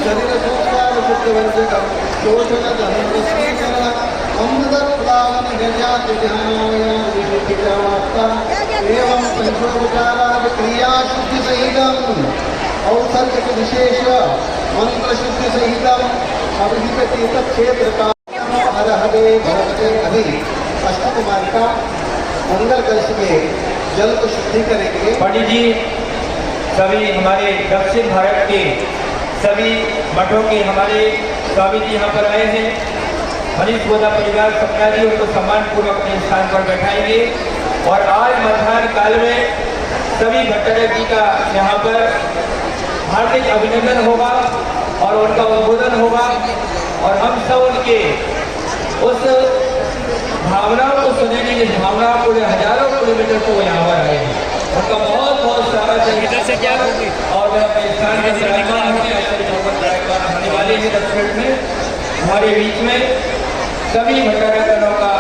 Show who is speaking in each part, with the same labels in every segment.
Speaker 1: शरीर संस्कार शुद्ध वर्जितम शोषण धर्मस्वीकरण अमृतप्लावन निर्यात ध्यानावयवास्ता एवं पंचोपचाराद क्रिया शुद्धि सहितम औसर्ग विशेष मंत्र शुद्धि सहितम अभिधिपति क्षेत्र का हरहरे भरते अभी अष्टकुमारी का मंगल कलश में जल को शुद्धि करेंगे।
Speaker 2: पंडित जी सभी हमारे दक्षिण भारत के सभी मठों के हमारे स्वामी जी यहाँ पर आए हैं। मनीष गोदा परिवार सपना जी उनको सम्मान पूर्वक अपने स्थान पर बैठाएंगे और आज मध्याह्न काल में सभी भट्टाचार्य जी का यहाँ पर हार्दिक अभिनंदन होगा और उनका उद्बोधन होगा और हम सब उनके उस भावनाओं को सुनेंगे जिस भावनाओं को हजारों किलोमीटर से वो यहाँ पर आए हैं। उनका बहुत बहुत स्वागत है और मैं अपने स्थान के होने वाले हैं 10 मिनट में हमारे बीच में सभी भट्टाचार्य का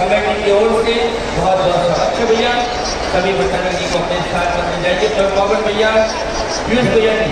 Speaker 2: कमेटी की ओर से बहुत बहुत स्वागत है भैया। सभी भट्टाचार्य जी को अपने स्थान पर मिल जाएंगे। तो पवन भैया पीयूष भैया जी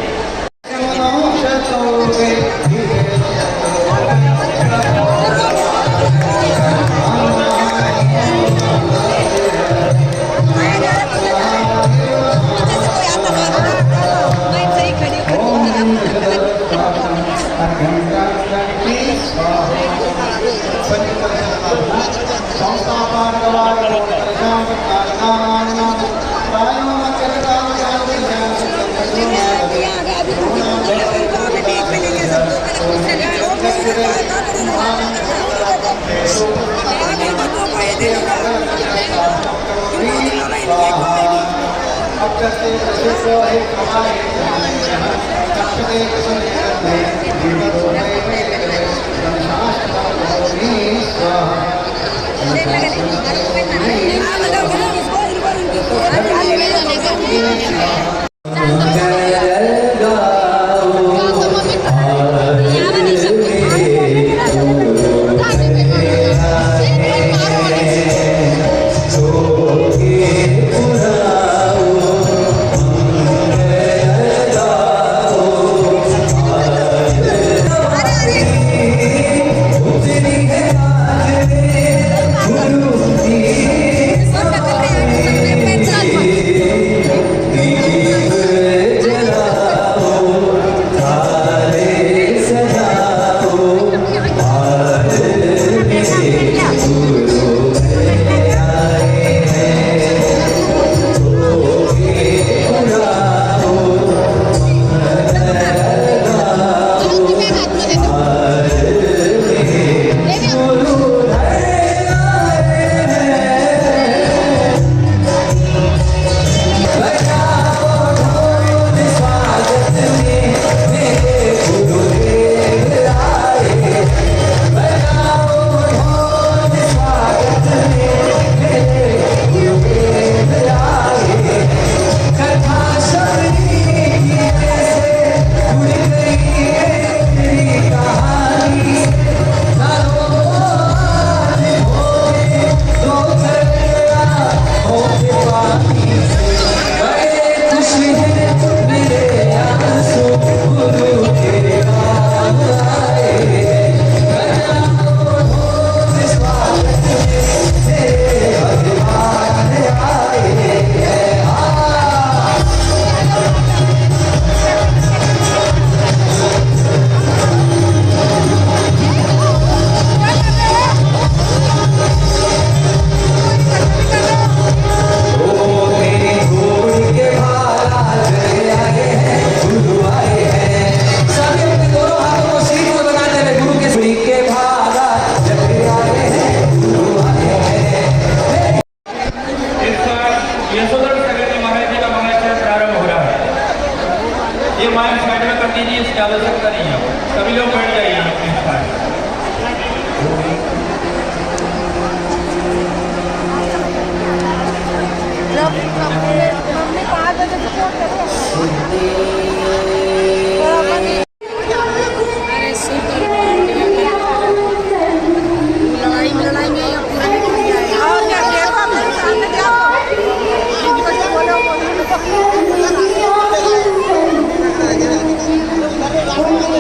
Speaker 3: Thank you.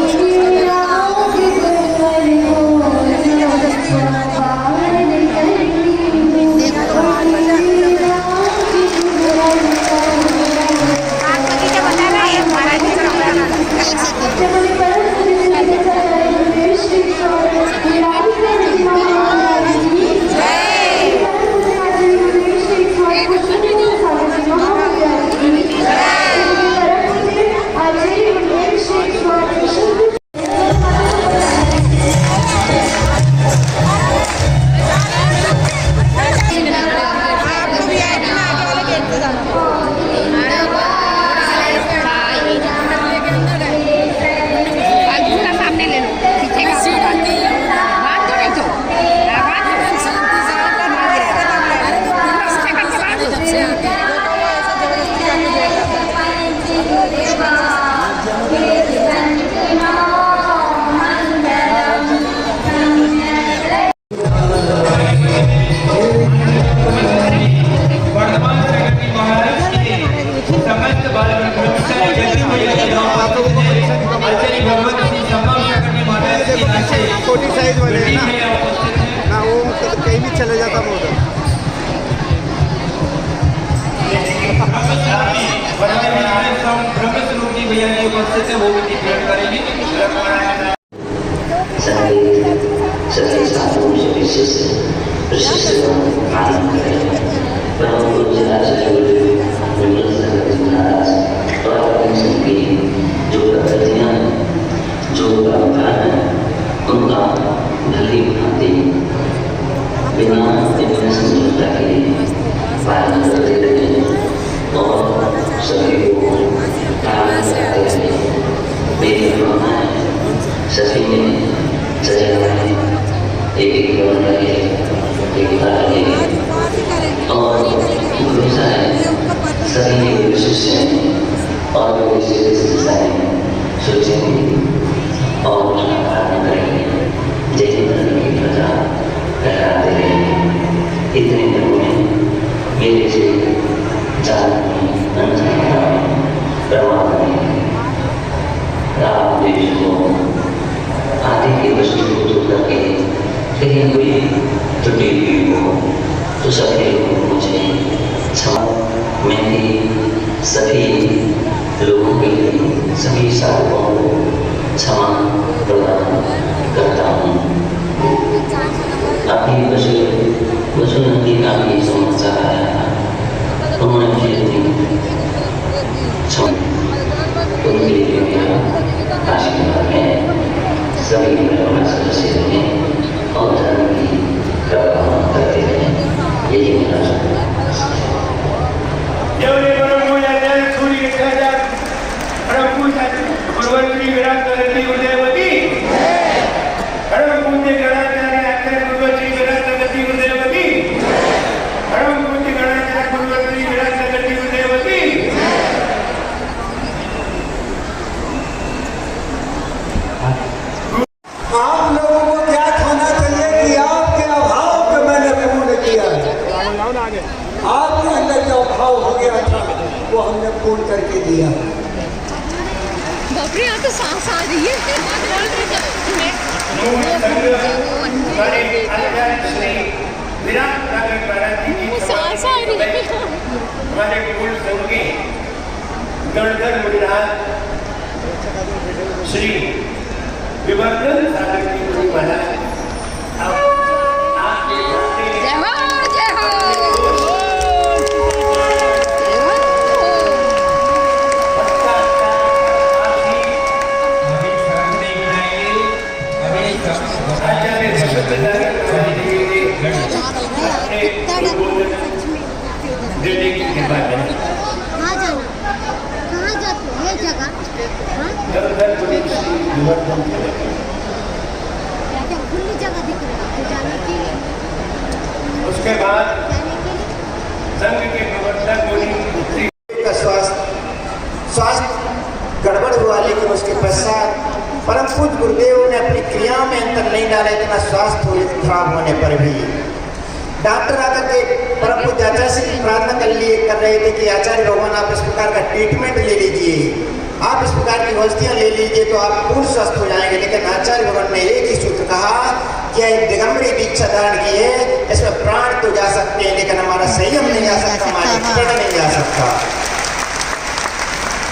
Speaker 2: भैया जी उपस्थित है, वो भी डिक्लेयर करेंगे।
Speaker 3: सभी साधु सभी शिष्य प्रशिक्षण आनंद करें। परम पूज्य आचार्य विमल संगत महाराज और अपनी की जो पद्धतियाँ जो परंपरा है उनका भली भांति बिना समझौता के पालन करते रहे और सभी को पालन करते रहे। मेरी भावना है सभी में सजा रहे, एक लोन रहे, एक रहे और भरोसा है सभी विशिष्ट हैं और विशिष्ट सोचेंगे और पालन करेंगे। जय हिंद की प्रजा कहलाते रहेंगे। इतने दिनों में मेरे से जान में अनजान प्रमाण में राम देश को आदि की वस्तु को दूर करके कहीं कोई त्रुटि हुई हो तो सभी लोगों मुझे क्षमा। मैं भी सभी लोगों के लिए सभी साधुओं को क्षमा प्रदान करता हूँ। अभी वसुनंदी का भी समाचार आया था, उन्होंने मुझे उनके लिए मेरा आशीर्वाद है। सभी परिवार सदस्य रहें और धर्म की प्रभाव करते रहें, यही मेरा
Speaker 4: आपके अंदर जो भाव हो गया था वो हमने पूर्ण करके दिया।
Speaker 5: बाप रे, यहाँ तो सांस आ रही है। सांस आ रही है।
Speaker 6: हमारे कुल संगी गणधर मुनिराज श्री विवर्धन सागर जी गुरु महाराज
Speaker 5: खुली जगह दिख रहा है जाने के लिए।
Speaker 6: उसके बाद संघ के प्रवर्तक मुनि
Speaker 4: का स्वास्थ्य गड़बड़ हुआ, लेकिन उसके पश्चात परम पूज्य गुरुदेव ने अपनी क्रिया में अंतर नहीं डाला। इतना स्वास्थ्य खराब होने पर भी डॉक्टर आकर के परम पूज्य आचार्य से प्रार्थना कर रहे थे कि आचार्य भगवान आप इस प्रकार का ट्रीटमेंट ले लीजिए, आप इस प्रकार की औषधियाँ ले लीजिए तो आप पूर्ण स्वस्थ हो जाएंगे। लेकिन आचार्य भगवान ने एक ही सूत्र कहा कि एक दिगंबरी दीक्षा धारण की है, इसमें प्राण तो जा सकते हैं लेकिन हमारा संयम नहीं जा सकता, हमारा नियंत्रण नहीं जा सकता।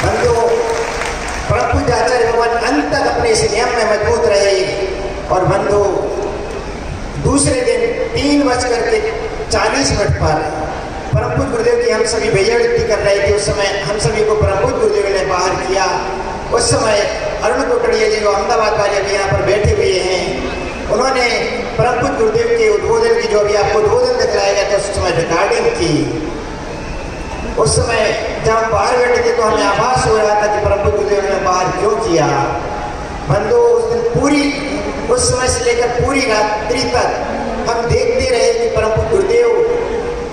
Speaker 4: बंधु परम पूज्य आचार्य भगवान अंत तक अपने इस नियम में मजबूत रहे। और बंधु दूसरे दिन 3:40 पर परम पूज्य गुरुदेव की हम सभी भैयावृत्ति कर रहे थे। उस समय हम सभी को परम पूज्य गुरुदेव ने बाहर किया। उस समय अरुण कोटड़िया जी जो अहमदाबाद वाले अभी यहाँ पर बैठे हुए हैं, उन्होंने परम पूज्य गुरुदेव के उद्बोधन की जो अभी आपको उद्बोधन दिखलाया गया था उस समय रिकॉर्डिंग की। उस समय जब हम बाहर बैठे थे तो हमें आभास हो रहा था कि परम पूज्य गुरुदेव ने बाहर क्यों किया। बंधु उस दिन उस समय से लेकर पूरी रात्रि तक हम देखते रहे कि परम पूज्य गुरुदेव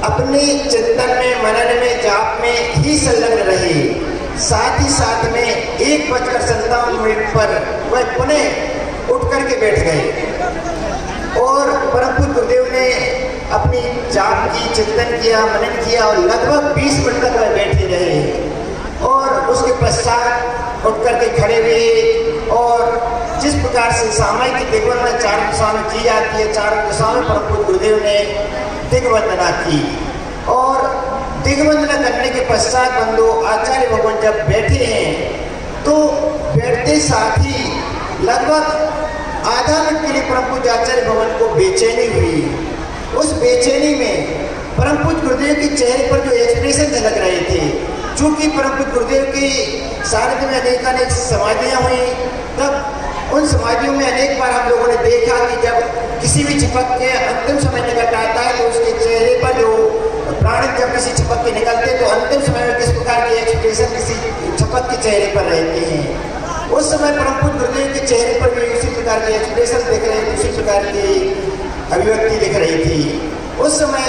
Speaker 4: अपने चिंतन में, मनन में, जाप में ही संलग्न रहे। साथ ही साथ में 1:57 पर वह पुनः उठ करके बैठ गए और परम पूज्य गुरुदेव ने अपनी जाप की, चिंतन किया, मनन किया और लगभग 20 मिनट तक वह बैठे रहे। और उसके पश्चात उठ करके खड़े हुए और जिस प्रकार से सामयिक दिग्वंदना चार दिशाओं में की जाती है, चार दिशाओं में परम पूज्य गुरुदेव ने दिग्वंदना की। और दिग्वंदना करने के पश्चात बंधु आचार्य भगवान जब बैठे हैं तो बैठते साथ ही लगभग आधा मिनट के लिए परम पूज्य आचार्य भवन को बेचैनी हुई। उस बेचैनी में परम पूज्य गुरुदेव के चेहरे पर जो एक्सप्रेशन झलक रहे थे, चूंकि परम पूज्य गुरुदेव की सानिध्य में अनेक समाधियाँ हुई, तब उन समाधियों में अनेक बार हम लोगों ने देखा कि जब किसी भी चिपक के अंतिम समय निकल आता है तो उसके चेहरे पर जो प्राण जब किसी चिपक के निकलते तो अंतिम समय में किस प्रकार के एक्सप्रेशन किसी चिपक के चेहरे पर रहते हैं। उस समय परम पूज्य गुरुदेव के चेहरे पर भी उसी प्रकार के एक्सप्रेशन दिख रहे थे, उसी प्रकार की अभिव्यक्ति दिख रही थी। उस समय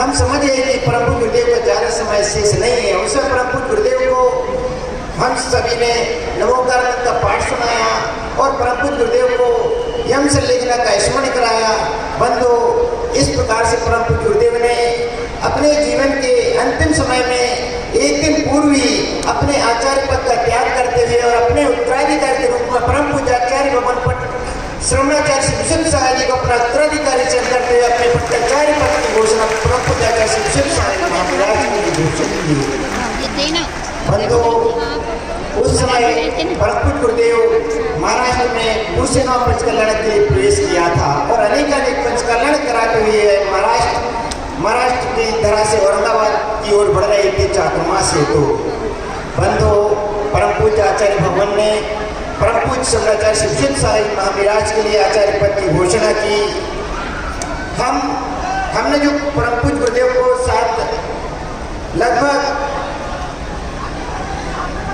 Speaker 4: हम समझ गए कि परम पूज्य गुरुदेव का ज़्यादा समय शेष नहीं है। उस समय परम पूज्य गुरुदेव को हम सभी ने नमोकार का पाठ सुनाया और परम पूज्य गुरुदेव को यम से लेखना का स्मरण कराया। बंधु, इस प्रकार से परम पूज्य गुरुदेव ने अपने जीवन के अंतिम समय में एक दिन पूर्व ही अपने आचार्य पद का त्याग करते हुए और अपने उत्तराधिकारी के रूप में परम पूज्य आचार्य भवन पर श्रवणाचार्य श्री विशुद्ध सागर जी को अपना उत्तराधिकारी चयन करते हुए अपने पट्टाचार्य पद की घोषणा परम पूज्य आचार्य श्री विशुद्ध सागर जी महाराज ने घोषित की। बंधु, उस समय परम पूज्य गुरुदेव महाराष्ट्र में दूसरे नाम पंचकल्याण के लिए प्रवेश किया था और अनेक पंचकल्याण कराते हुए महाराष्ट्र की धरा से औरंगाबाद की ओर बढ़ रहे थे चातुर्मास हेतु। बंधु, परम पूज्य आचार्य भगवान ने परम पूज्य शंकराचार्य श्री विशुद्ध सागर जी महाराज के लिए आचार्य पद की घोषणा की। हमने जो परम पूज्य गुरुदेव को साथ लगभग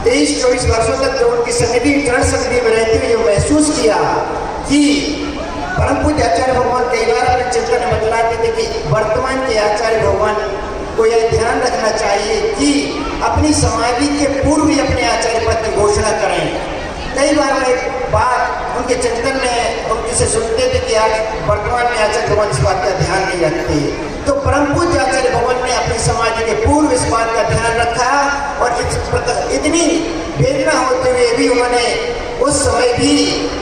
Speaker 4: 23-24 वर्षों तक जो उनकी सन्निधि चरण सन्निधि में रहते हुए जो महसूस किया कि परम पूज्य आचार्य भगवान कई बार अपने चिंतन में बतलाते थे कि वर्तमान के आचार्य भगवान को यह ध्यान रखना चाहिए कि अपनी समाधि के पूर्व ही अपने आचार्य पद की घोषणा करें। कई बार एक बात उनके चिंतन में उनके से सुनते थे कि आज वर्तमान में आचार्य भगवान इस बात का ध्यान नहीं रखते, तो परम पूज्य आचार्य भगवान ने अपनी समाधि के पूर्व इस बात का ध्यान रखा और इतनी वेदना होते हुए भी उन्होंने उस समय भी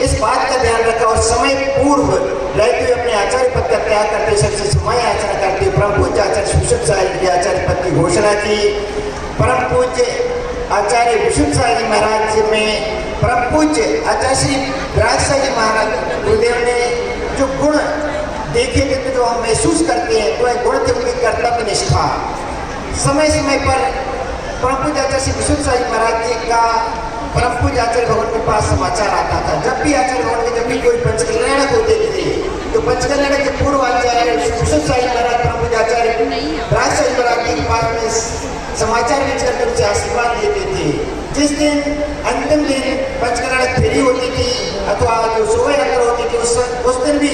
Speaker 4: इस बात का ध्यान रखा और समय पूर्व रहते हुए अपने आचार्य पद का त्याग करते सबसे समय आचरण करते परम पूज्य आचार्य विशुद्ध सागर जी आचार्य पद की घोषणा की। परम पूज्य आचार्य विशुद्ध सागर जी महाराज जी में परम पूज्य आचार्य श्री राजशाही जी महाराज गुरुदेव ने जो गुण देखे थे तो जो हम महसूस करते हैं तो गुण थे उनकी कर्तव्य निष्ठा। समय समय पर परम पूज्य आचार्य श्री विशुद्ध सागर जी महाराज जी का परम पूज्य आचार्य भगवान के पास समाचार आता था। जब भी आचार्य भगवान के जब भी कोई पंचकल्याणक होते थे तो पंचकल्याणक के पूर्व आचार्य विशुद्ध सागर जी महाराज परम पूज्य आचार्य राजशाही जी महाराज के पास में समाचार भेज करके उनसे आशीर्वाद लेते थे। जिस दिन अंतिम दिन पंचकल्याणक फेरी होती थी अथवा जो शोभा यात्रा होती थी उस दिन भी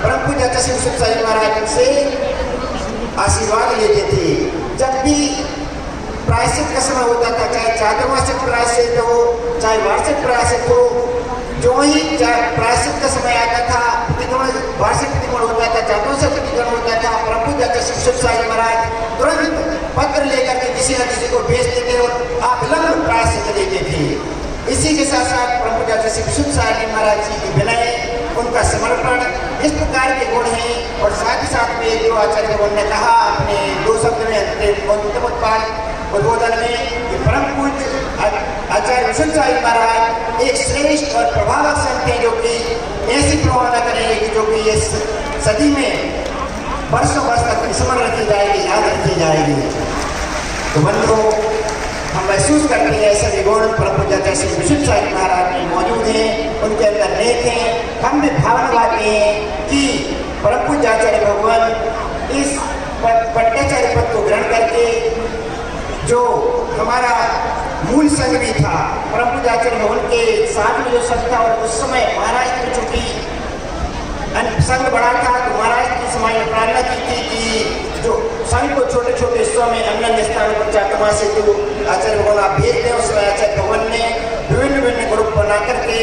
Speaker 4: परम पूज्य आचार्य श्री विशुद्ध सागर जी महाराज से आशीर्वाद लेते थे। जब भी प्रायश्चित का समय होता था, चाहे चातुर्मासिक प्रायश्चित हो चाहे वार्षिक प्रायश्चित हो, जो ही प्रायश्चित का समय आता था, प्रतिक्रमण वार्षिक प्रतिक्रमण होता था, चातुर्मासिक प्रतिक्रमण होता था, परम पूज्य आचार्य श्री विशुद्ध सागर जी महाराज तुरंत पत्र लेकर के किसी न किसी को भेजते थे और अविलंब प्रायश्चित लेते थे। इसी के साथ साथ परम पूज्य आचार्य श्री विशुद्ध सागर जी महाराज जी की विनय, उनका समर्पण, इस प्रकार के गुण हैं। और साथ ही साथ में जो आचार्य भगवान ने कहा अपने 2 शब्द में अंतिम उद्बोधन में कि परम पूज्य आचार्य विशुद्ध सागर जी महाराज एक श्रेष्ठ और प्रभावक संत हैं जो कि ऐसी प्रभावना करेंगे कि जो कि इस सदी में वर्षों वर्ष तक स्मरण रखी जाएगी, याद रखी जाएगी। तो बंधुओं, हम महसूस करते हैं ऐसे गुण परम पूज्य आचार्य श्री विशुद्ध सागर जी महाराज में मौजूद हैं, उनके अंदर नेक हैं। हम भी भावना पाते हैं कि परम पूज्य आचार्य भगवान इस पट्टाचार्य पद को ग्रहण करके जो हमारा मूल संघ भी था, परम पूज्य आचार्य भगवान के साथ में जो संघ था और उस समय महाराज में चूंकि संघ बड़ा था तो महाराज की समाज में प्रार्थना की थी कि जो संघ को छोटे छोटे हिस्सों में अन्य स्थानों पर चातुर्मास से जो आचार्य भगवान आप भेज दें, उसमें आचार्य भगवान ने विभिन्न ग्रुप बना करके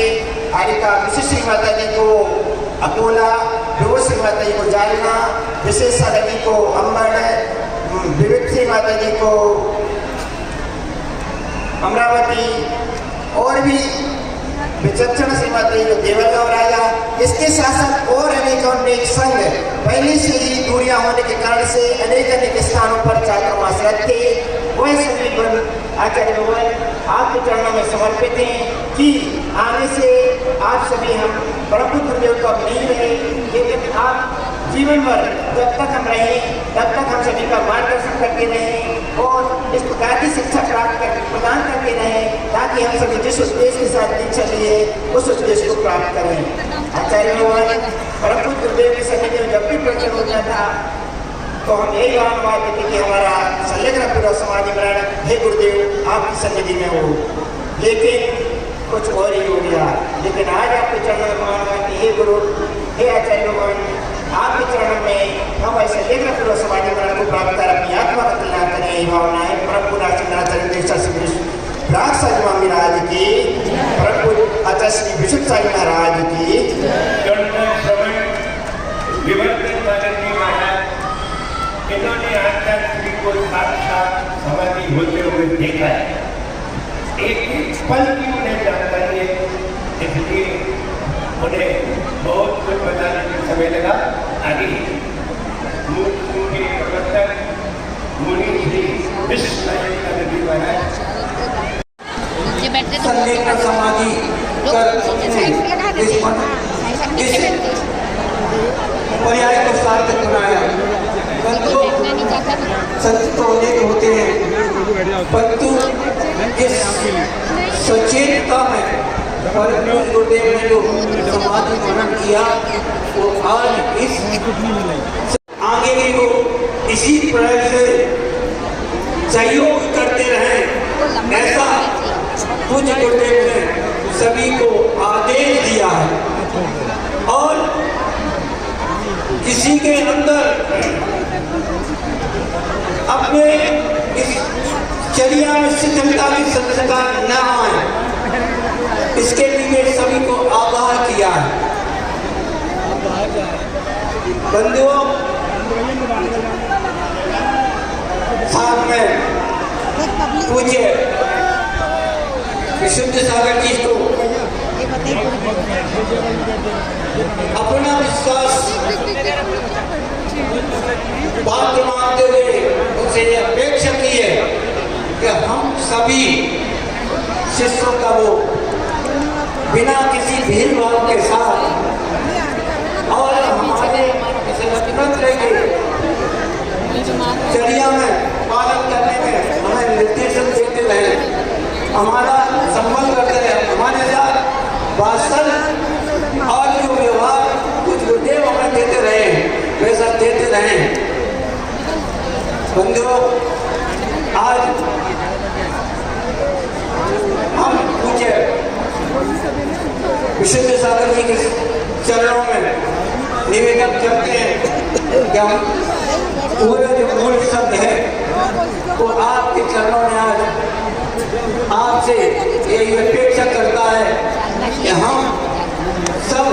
Speaker 4: आरिका विशेष श्री माता जी को अकोला, विभूत श्री माता जी को जालना, विशेष सागर जी को अम्बड़, विवेक श्री माता जी को अमरावती और भी विचक्षण श्री माता जी को देवलगांव राजा। इसके साथ साथ और अनेक संघ पहले से ही दूरियां होने के कारण से अनेक स्थानों पर चातुर्मास रखते वह सभी बंद आचार्य भगवान आपके चरणों में समर्पित हैं कि आगे से आप सभी हम परम पूज्य गुरुदेव को अब नहीं रहे, लेकिन आप जीवन भर जब तक हम रहें तब तक हम सभी का मार्गदर्शन करते रहें और इस प्रकार की शिक्षा प्रदान करते रहें ताकि हम सभी जिस उद्देश्य के साथ दीक्षा लिए उस उद्देश्य को प्राप्त करें। आचार्य भगवान परम पूज्य गुरुदेव की सन्निधि में जब भी प्रकट होता था तो हम यही बात मानते थे कि हमारा संलग्न पूरा समाधिकरण हे गुरुदेव आपकी सन्निधि में हो, लेकिन कुछ और ही हो गया। लेकिन आज आपके चरणों में मानवा कि हे गुरु हे आचार्य भगवान आपके चरणों में हम ऐसे संलग्न पूरा समाधिकरण को प्राप्त कर अपनी आत्मा का कल्याण करें। यही भावनाएं परम पूज्य आचार्य दीक्षा श्री राग साई स्वामी महाराज की, परम पूज्य आचार्य श्री विशुद्ध साई महाराज की।
Speaker 6: इन्होंने आचार्य को साक्षात समाधि होते हुए देखा है, एक पल की उन्हें जानकारी है, इसलिए उन्हें बहुत कुछ बताने में समय लगा। आगे उनके प्रवर्तक मुनि श्री विश्वेश्वरानंद जी महाराज
Speaker 7: संलग्न समाधि कर इस पर्याय को सार्थक बनाया। संत तो अनेक होते हैं, परंतु इस सचेतता में परम पूज्य गुरुदेव ने जो समाधि मनन किया वो आज इस आगे भी वो इसी प्रकार से सहयोग करते रहे, ऐसा पूज्य गुरुदेव ने सभी को आदेश दिया है। और किसी के अंदर अपने इस चर्या में शिथिलता की संस्कार न आए, इसके लिए सभी को आगाह किया है। बंधुओं, साथ में पूज्य विशुद्ध सागर जी को अपना विश्वास बात मानते हुए उनसे ये अपेक्षा की है कि हम सभी शिष्यों का वो बिना किसी भेदभाव के साथ और हमारे चर्या में पालन करने में हमें निर्देशन देते रहे, हमारा संबंध करते रहे, हमारे साथ वात्सल्य और जो व्यवहार कुछ गुरुदेव हमें देते रहे वैसा देते रहे। बंधुओं, आज हम पूज्य विशुद्ध सागर जी के चरणों में निवेदन करते हैं कि हम पूरा जो मूल शब्द है वो आपके चरणों में आज आपसे यही अपेक्षा करता है कि हम सब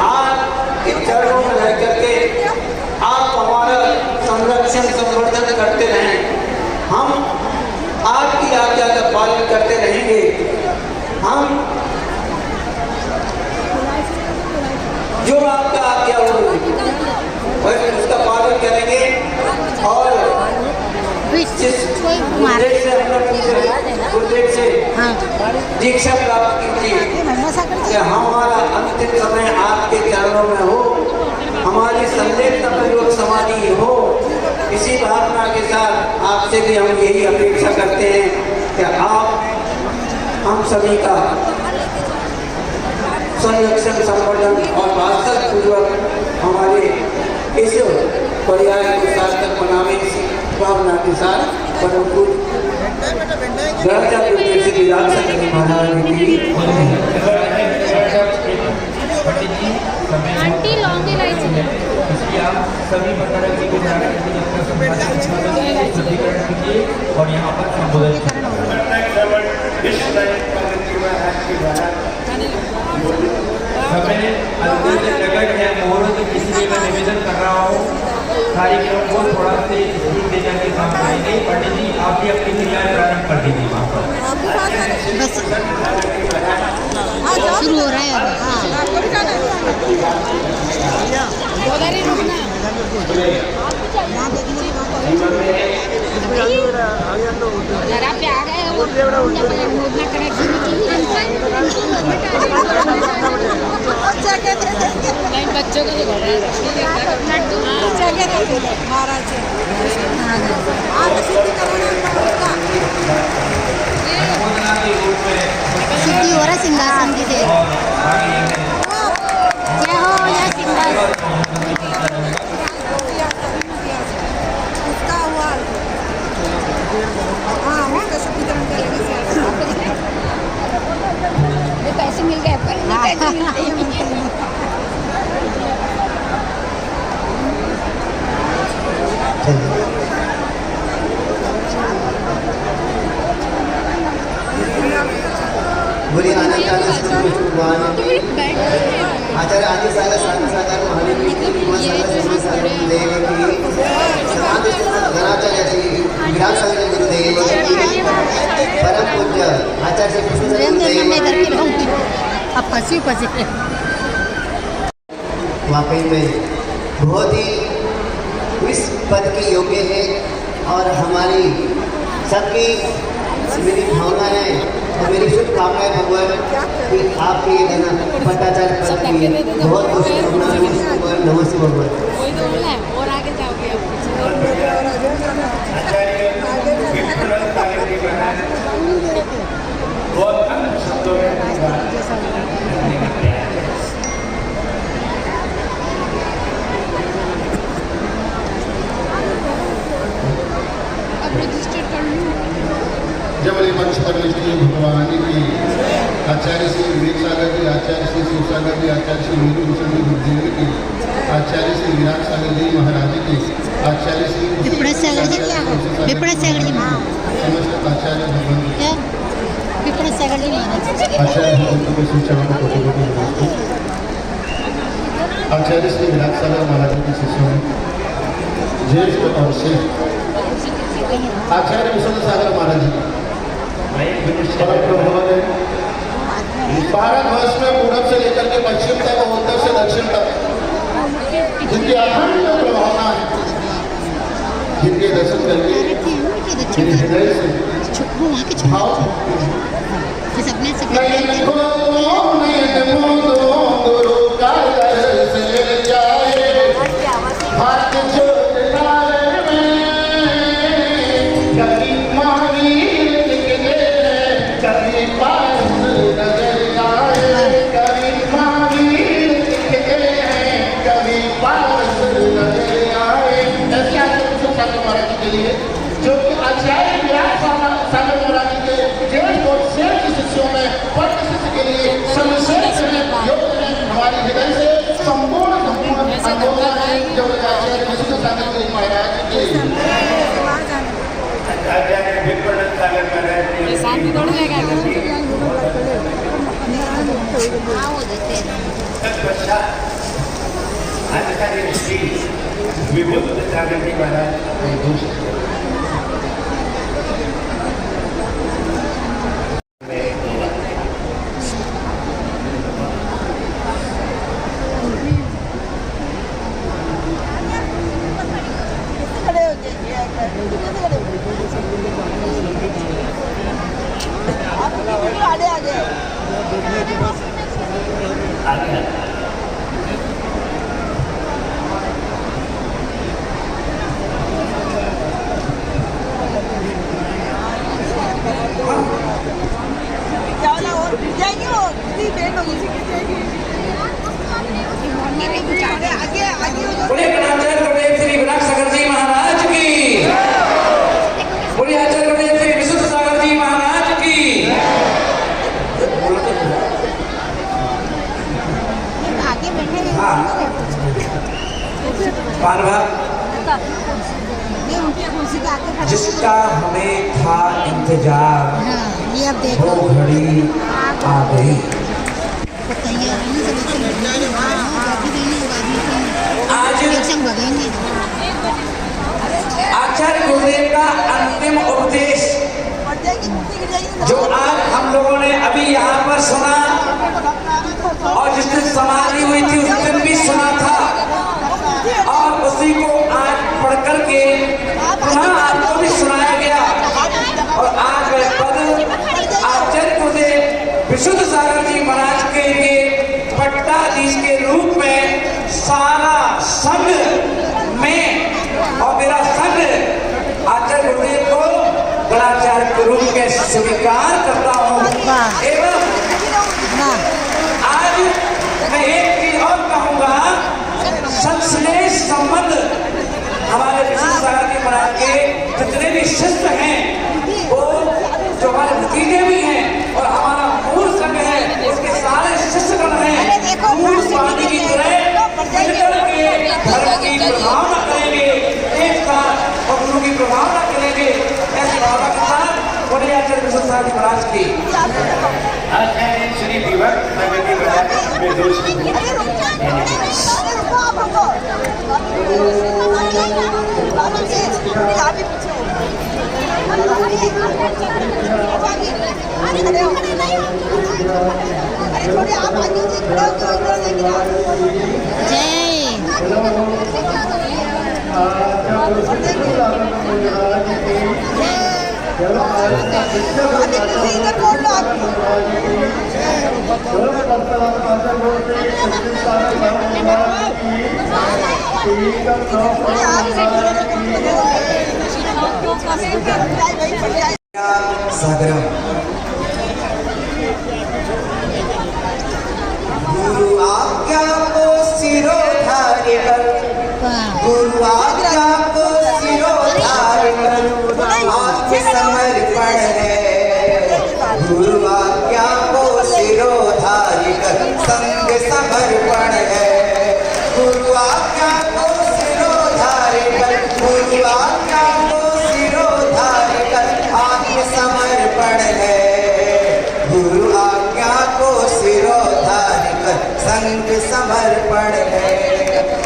Speaker 7: आपके चरणों में रह करके आप हमारा संरक्षण संवर्धन करते रहें, हम आपकी आज्ञा का पालन करते रहेंगे, हम जो आपका आज्ञा होगी उसका पालन करेंगे। और जिस उद्देश्य से दीक्षा प्राप्त की थी कि हमारा अंतिम समय आपके चरणों में हो, हमारी संलग्नपूर्वक समाधि हो, इसी भावना के साथ आपसे भी हम यही अपेक्षा करते हैं कि आप हम सभी का संरक्षण संवर्धन और वात्सल्य पूर्वक हमारे इस पर्याय को सार्थक बनाने की भावना के साथ परम पूज्य
Speaker 5: आंटी लौंग इलायची
Speaker 2: इसकी आप सभी प्रकार की कीजिए और यहाँ पर संबोधन हमें प्रकट है मुहूर्त इसलिए मैं निवेदन कर रहा हूँ कार्यक्रम को थोड़ा से स्पीड देने के काम करेंगे। पंडित जी आप भी अपनी क्रियाएं प्रारंभ कर दीजिए वहाँ पर।
Speaker 5: शुरू हो रहा है।
Speaker 2: जीवन में
Speaker 5: जरा पे आ गए वो मुझे कनेक्शन नहीं बच्चों को लड्डू महाराज सिद्धि हो रहा सिंहासन की जय हो या सिंहासन पैसे मिल गए पर पैसे मिलते ही
Speaker 4: बोलिए आनंद भगवान आचार्य आदि सागर सागर महादेव की देव की समाधि धनाचार्य श्री विराट सागर गुरुदेव परम पूज्य आचार्य श्री कृष्ण वाकई में बहुत ही इस पद के योग्य है और हमारी सबकी मेरी भावनाएं और मेरी शुभकामनाएं भगवान कि आपके ये गाना भट्टाचार्य पद की बहुत बहुत शुभकामनाएं नमस्ते भगवान।
Speaker 5: और आगे जाओगे
Speaker 6: आचार्य विपुल सागर जी महाराज बहुत कम शब्दों में
Speaker 1: जब ये मंच पर निष्ठीय भगवान की आचार्य श्री विवेक सागर जी, आचार्य श्री शिव सागर जी, आचार्य श्री नीलू भूषण जी गुरुदेव की, आचार्य श्री विराट सागर जी महाराज की, आचार्य श्री
Speaker 5: विपुल सागर जी
Speaker 1: समस्त आचार्य भगवान
Speaker 5: विपुल सागर जी
Speaker 1: आचार्य भगवान के शिक्षकों को आचार्य श्री विराट सागर महाराज के शिष्यों ज्येष्ठ और श्रेष्ठ आचार्य विश्व सागर महाराज जी भारतवर्ष में पूरब से लेकर के पश्चिम तक और उत्तर से दक्षिण तक जिनकी अखंड प्रभावना है, जिनके दर्शन करके मेरे हृदय से भाव गुरु का दर्शन जाए हाथ जो कि आचार्य विराट सागर महाराज के ज्येष्ठ और श्रेष्ठ शिष्यों में पद शिष्य के लिए सर्वश्रेष्ठ योग्य है। हमारे हृदय से संपूर्ण आंदोलन है जो आचार्य विश्व सागर जी महाराज के
Speaker 6: आचार्य विपुल सागर महाराज तत्पश्चात आचार्य श्री विभुत सागर जी महाराज
Speaker 7: जिसका हमें था इंतजार वो घड़ी आ गई। आज आचार्य गुरुदेव का अंतिम उपदेश जो आज हम लोगों ने अभी यहाँ पर सुना और जिस दिन समाधि हुई थी उस दिन भी सुना था और उसी को आज पढ़ करके पुनः आपको भी सुनाया नेताधीश के रूप में सारा संघ में और मेरा संघ आचार्य गुरुदेव को गणाचार्य के रूप में स्वीकार करता हूँ। एवं आज मैं एक चीज और कहूँगा, संश्लेष संबंध हमारे विष्णु सागर के महाराज के जितने भी शिष्य हैं वो जो हमारे भतीजे भी हैं और हमारा मूल संघ है उसके सारे शिष्यगण हैं, मूल स्वामी की तरह मिलकर के धर्म की प्रभावना करेंगे, एक साथ और गुरु की प्रभावना करेंगे। ऐसी भावना के साथ बोले आचार्य विष्णु सागर जी महाराज की।
Speaker 6: आचार्य श्री विभक्त भगवती महाराज में दोष
Speaker 4: सागरम गुरु आज्ञा को सिरोधार्य कर, गुरु आज्ञा को सिरोधार्य कर आत्मसमर्पण है। गुरु आज्ञा को सिरोधार्य कर संग समर्पण है। गुरु आज्ञा को सिरोधार्य कर, गुरु आज्ञा को सिरोधार्य कर आत्मसमर्पण है। गुरु आज्ञा को सिरोधार्य कर संग समर्पण है।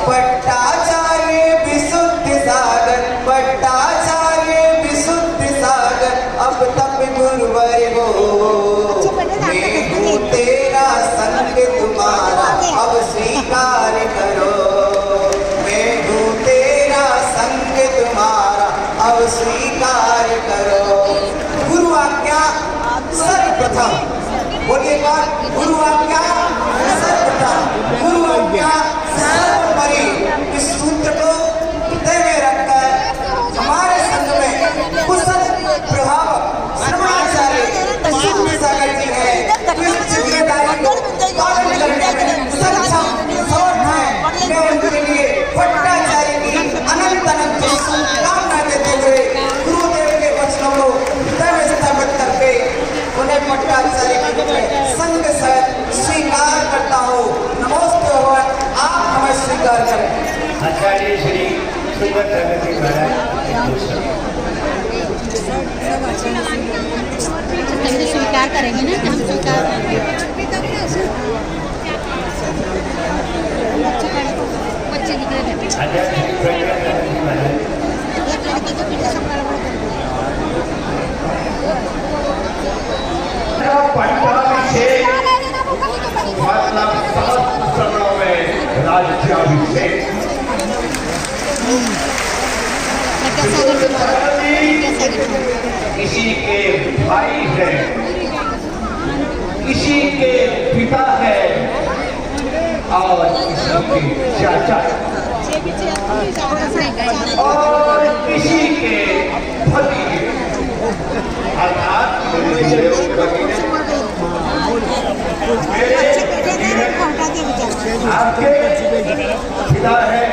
Speaker 4: पट्टाचार्य विशुद्ध सागर, पट्टाचार्य विशुद्ध सागर अब तक गुरुवर हो। मैं हूँ तेरा संग तुम्हारा अब स्वीकार करो। मैं हूँ तेरा संग तुम्हारा अब स्वीकार करो। गुरु आज्ञा सर्वप्रथम, बोलिए बात, गुरु आज्ञा सर्वप्रथम, गुरु आज्ञा सर्वोपरि। इस सूत्र को हृदय में रखकर हमारे संघ में कुशल प्रभाव धर्माचार्य विष्णु सागर जी है। इस जिम्मेदारी को पालन करने में सक्षम समर्थ है। मैं उनके लिए पट्टाचार्य की अनंत अनंत शुभकामना देते हुए गुरुदेव के वचनों को हृदय में स्थापित करके उन्हें पट्टाचार्य के रूप में संघ से स्वीकार करता हूँ। नमोस्तु भगवान, आप हमें स्वीकार करें।
Speaker 6: आचार्य श्री सुगत भगवती महाराज
Speaker 5: स्वीकार करेंगे ना, हम स्वीकार बच्चे निकले थे।
Speaker 6: आचार्य श्री प्रज्ञा भगवती महाराज पट्टाभिषेक मतलब समस्त श्रवणों में राज्याभिषेक। किसी के भाई है, किसी के पिता है और किसी के चाचा और किसी के भतीजे, अर्थात आपके पिता है।